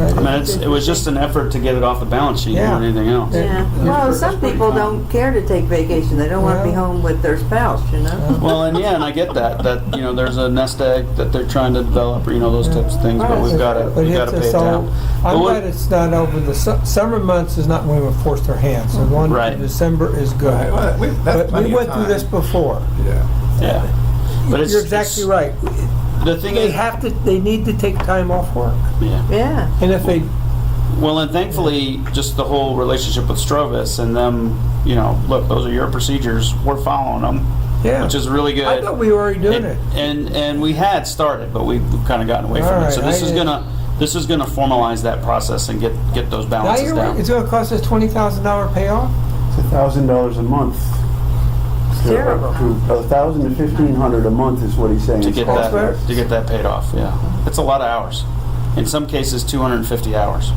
I mean, it was just an effort to get it off the balance sheet more Yeah. than anything else. Yeah. Well, some people don't care to take vacation. They don't want to be Well. home with their spouse, you know? Well, and I get that there's a nest egg that they're trying to develop, or those types of things, but we've got to But pay it's it down. But I'm what- glad it's not over the summer months is not when we force their hands. So going Right. to December is good. Right, well, that's But plenty we of went through time. this before. Yeah. Yeah. But You're exactly right. The thing They is, they need to take time off work. yeah. Yeah. And if they, Well, and thankfully, just the whole relationship with Strovis and them, look, those are your procedures. We're following them, yeah. which is really good. I thought we were already doing it. And we had started, but we've kind of gotten away from All it. So right, this is gonna formalize that process and get those Now balances you're right. down. It's going to cost us $20,000 payoff? It's $1,000 a month. Terrible. $1,000 to $1,500 a month is what he's saying. To it's get cost that us. to get that paid off. Yeah, it's a lot of hours. In some cases, 250 hours.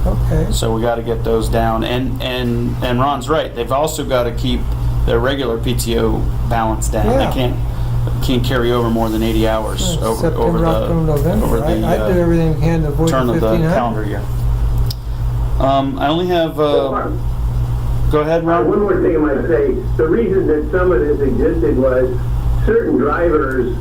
Okay. So we got to get those down. And Ron's right. They've also got to keep their regular PTO balance down. Yeah. They can't carry over more than 80 hours over September, the October, November. over the I do everything we can to avoid turn the of the 1,500. calendar year. I only have. Go ahead, Ron. One more thing I might say, the reason that some of this existed was certain drivers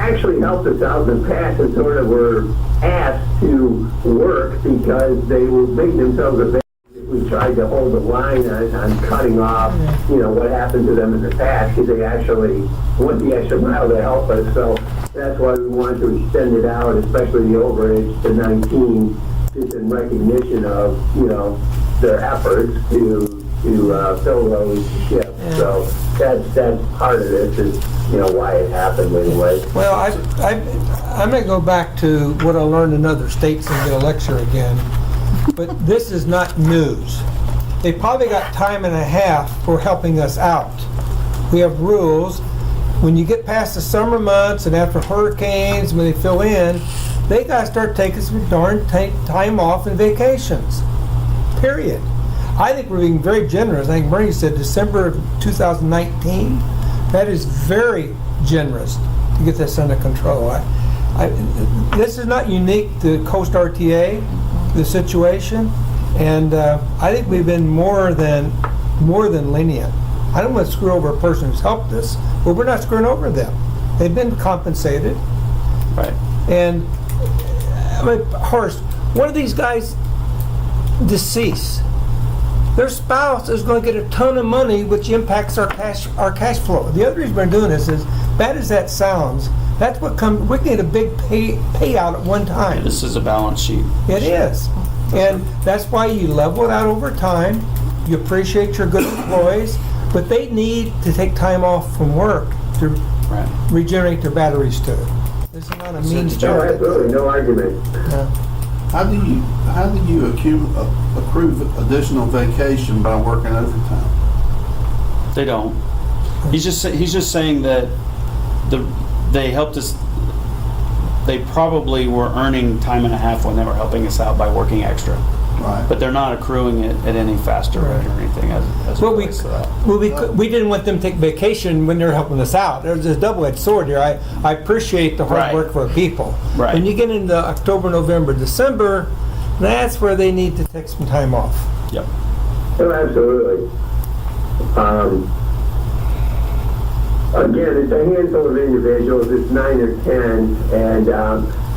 actually helped us out in the past and sort of were asked to work because they were making themselves available. We tried to hold the line on cutting off, what happened to them in the past, because they actually went the extra mile to help us. So that's why we wanted to extend it out, especially the overage to 19, just in recognition of, their efforts to fill those shifts. So that's part of this is, why it happened anyway. Well, I'm going to go back to what I learned in other states and get a lecture again. But this is not news. They probably got time and a half for helping us out. We have rules. When you get past the summer months and after hurricanes, when they fill in, they got to start taking some darn time off and vacations. Period. I think we're being very generous. I think Bernie said December of 2019. That is very generous to get this under control. This is not unique to Coast RTA, the situation, and I think we've been more than lenient. I don't want to screw over a person who's helped us, but we're not screwing over them. They've been compensated. Right. And Horst, one of these guys deceased. Their spouse is going to get a ton of money, which impacts our cash flow. The other reason we're doing this is, bad as that sounds, that's what comes. We can get a big payout at one time. This is a balance sheet. It is, and that's why you level it out over time. You appreciate your good employees, but they need to take time off from work to regenerate their batteries too. This is not a means No, job. absolutely, no argument. How do you accrue additional vacation by working overtime? They don't. He's just saying that they helped us. They probably were earning time and a half when they were helping us out by working extra. Right. But they're not accruing it at any faster rate or anything as Well, relates to that. we didn't want them to take vacation when they're helping us out. There's a double-edged sword here. I appreciate the hard Right. work for people. Right. When you get into October, November, December, that's where they need to take some time off. Yep. Oh, absolutely. Again, it's a handful of individuals, it's 9 or 10, and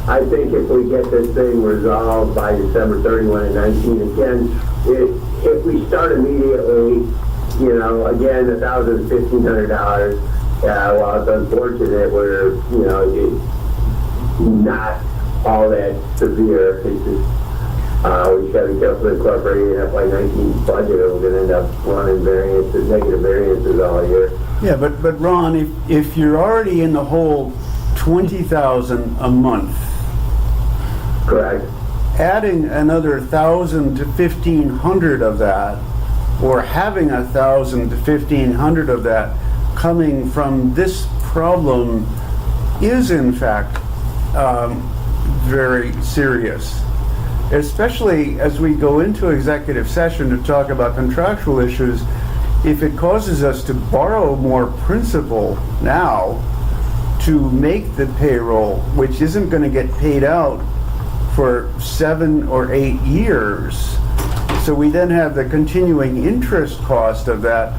I think if we get this thing resolved by December 31 and 19, again, if we start immediately, you know, again, $1,000, $1,500, while it's unfortunate, we're, you know, it's not all that severe. It's just, we just gotta be careful incorporating FY19 budget, or we're gonna end up running variances, negative variances all year. Yeah, but Ron, if you're already in the hole 20,000 a month, Correct. adding another 1,000 to 1,500 of that, or having 1,000 to 1,500 of that coming from this problem is in fact very serious. Especially as we go into executive session to talk about contractual issues, if it causes us to borrow more principal now to make the payroll, which isn't going to get paid out for 7 or 8 years, so we then have the continuing interest cost of that,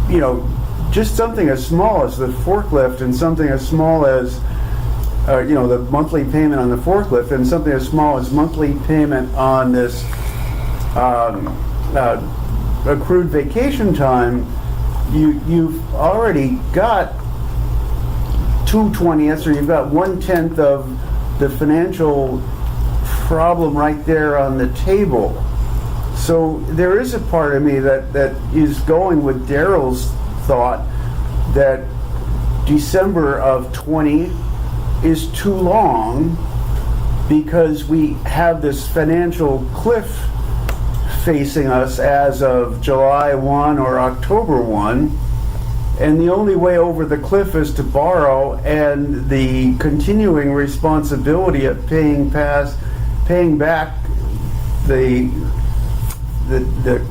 you know, just something as small as the forklift and something as small as you know, the monthly payment on the forklift, and something as small as monthly payment on this accrued vacation time, you've already got 2/20ths, or you've got 1/10 of the financial problem right there on the table. So there is a part of me that is going with Daryl's thought that December of 20 is too long, because we have this financial cliff facing us as of July 1 or October 1, and the only way over the cliff is to borrow, and the continuing responsibility of paying back the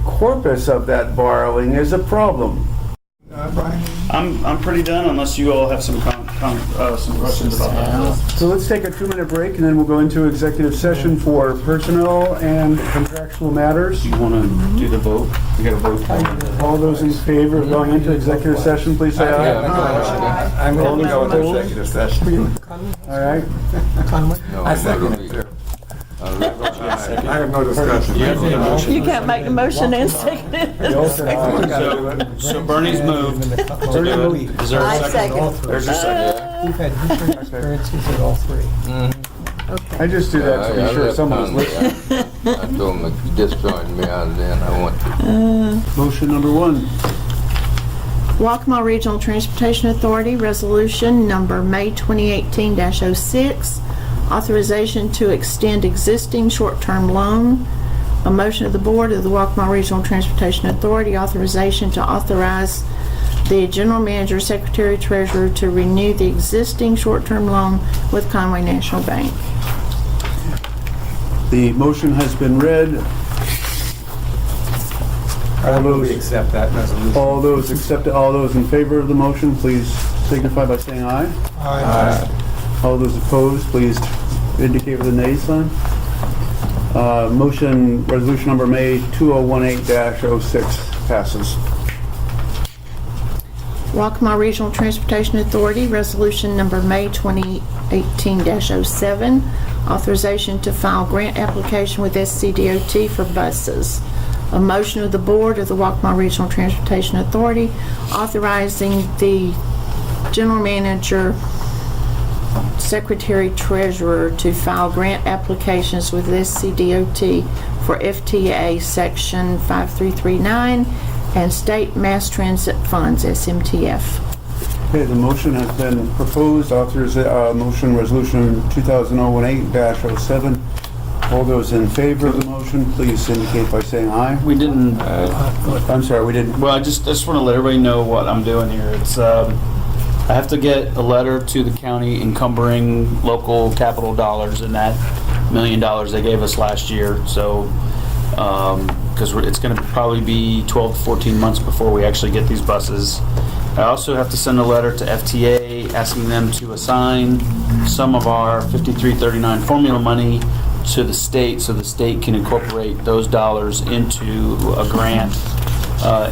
corpus of that borrowing is a problem. Brian? I'm pretty done unless you all have some questions about that. So let's take a 2-minute break, and then we'll go into executive session for personnel and contractual matters. Do you want to do the vote? We got to vote. All those in favor of going into executive session, please say aye. I'm going to go into executive session. All right. Conway? No, I second it. I have no discussion. You can't make the motion and second it. So Bernie's moved to do it. Is there a I second? second. There's your second. We've had different experiences at all three. I just do that to be sure someone's listening. I told him if you just join me on then, I want to. Motion number 1. Waccamaw Regional Transportation Authority, Resolution Number May 2018-06, authorization to extend existing short-term loan. A motion of the Board of the Waccamaw Regional Transportation Authority, authorization to authorize the General Manager, Secretary, Treasurer to renew the existing short-term loan with Conway National Bank. The motion has been read. I move we accept that resolution. All those in favor of the motion, please signify by saying aye. Aye. All those opposed, please indicate with a nay sign. Resolution number May 2018-06 passes. Waccamaw Regional Transportation Authority, Resolution Number May 2018-07, authorization to file grant application with SCDOT for buses. A motion of the Board of the Waccamaw Regional Transportation Authority authorizing the General Manager, Secretary, Treasurer to file grant applications with SCDOT for FTA Section 5339 and State Mass Transit Funds, SMTF. Okay, the motion has been proposed, motion resolution 2018-07. All those in favor of the motion, please indicate by saying aye. We didn't, I'm sorry, we didn't. well, I just want to let everybody know what I'm doing here. It's, I have to get a letter to the county encumbering local capital dollars in that $1 million they gave us last year. So, because it's going to probably be 12 to 14 months before we actually get these buses. I also have to send a letter to FTA asking them to assign some of our 5339 formula money to the state so the state can incorporate those dollars into a grant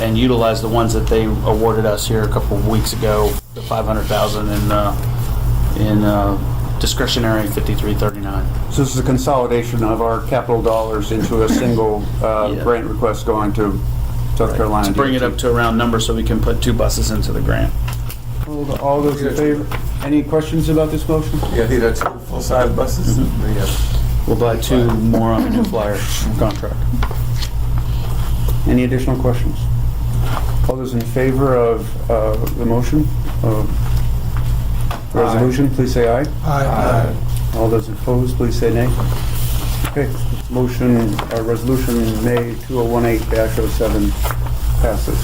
and utilize the ones that they awarded us here a couple of weeks ago, the $500,000 in discretionary 5339. So this is a consolidation of our capital dollars into a single grant request going to South Carolina. To bring it up to a round number so we can put 2 buses into the grant. All those in favor? Any questions about this motion? Yeah, these are 2 full-size buses. We'll buy 2 more on the new flyer contract. Any additional questions? All those in favor of the motion, resolution, please say aye. Aye. All those opposed, please say nay. Okay, motion, resolution May 2018-07 passes.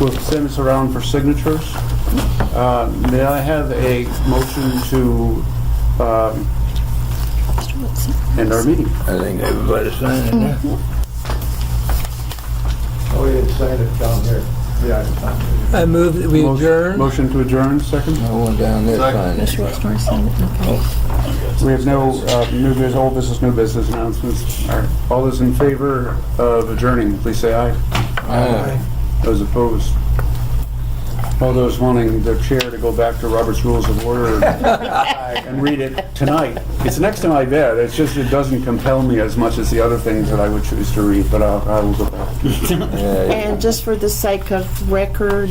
We'll send this around for signatures. May I have a motion to end our meeting? I think everybody signed it. Oh, you didn't sign it down here. Yeah, I signed it. I move that we adjourn. Motion to adjourn, second? I went down there signed it. We have no new business, old business, new business announcements. All right. All those in favor of adjourning, please say aye. Aye. Those opposed? All those wanting the chair to go back to Robert's Rules of Order and read it tonight. It's next to my bed. It's just, it doesn't compel me as much as the other things that I would choose to read, but I will go back. And just for the sake of record,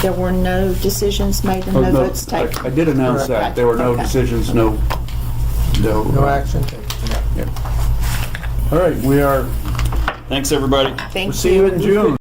there were no decisions made and no votes taken. I did announce that. There were no decisions, no action taken. Yeah. All right, we are, Thanks, everybody. Thank we'll see you in June.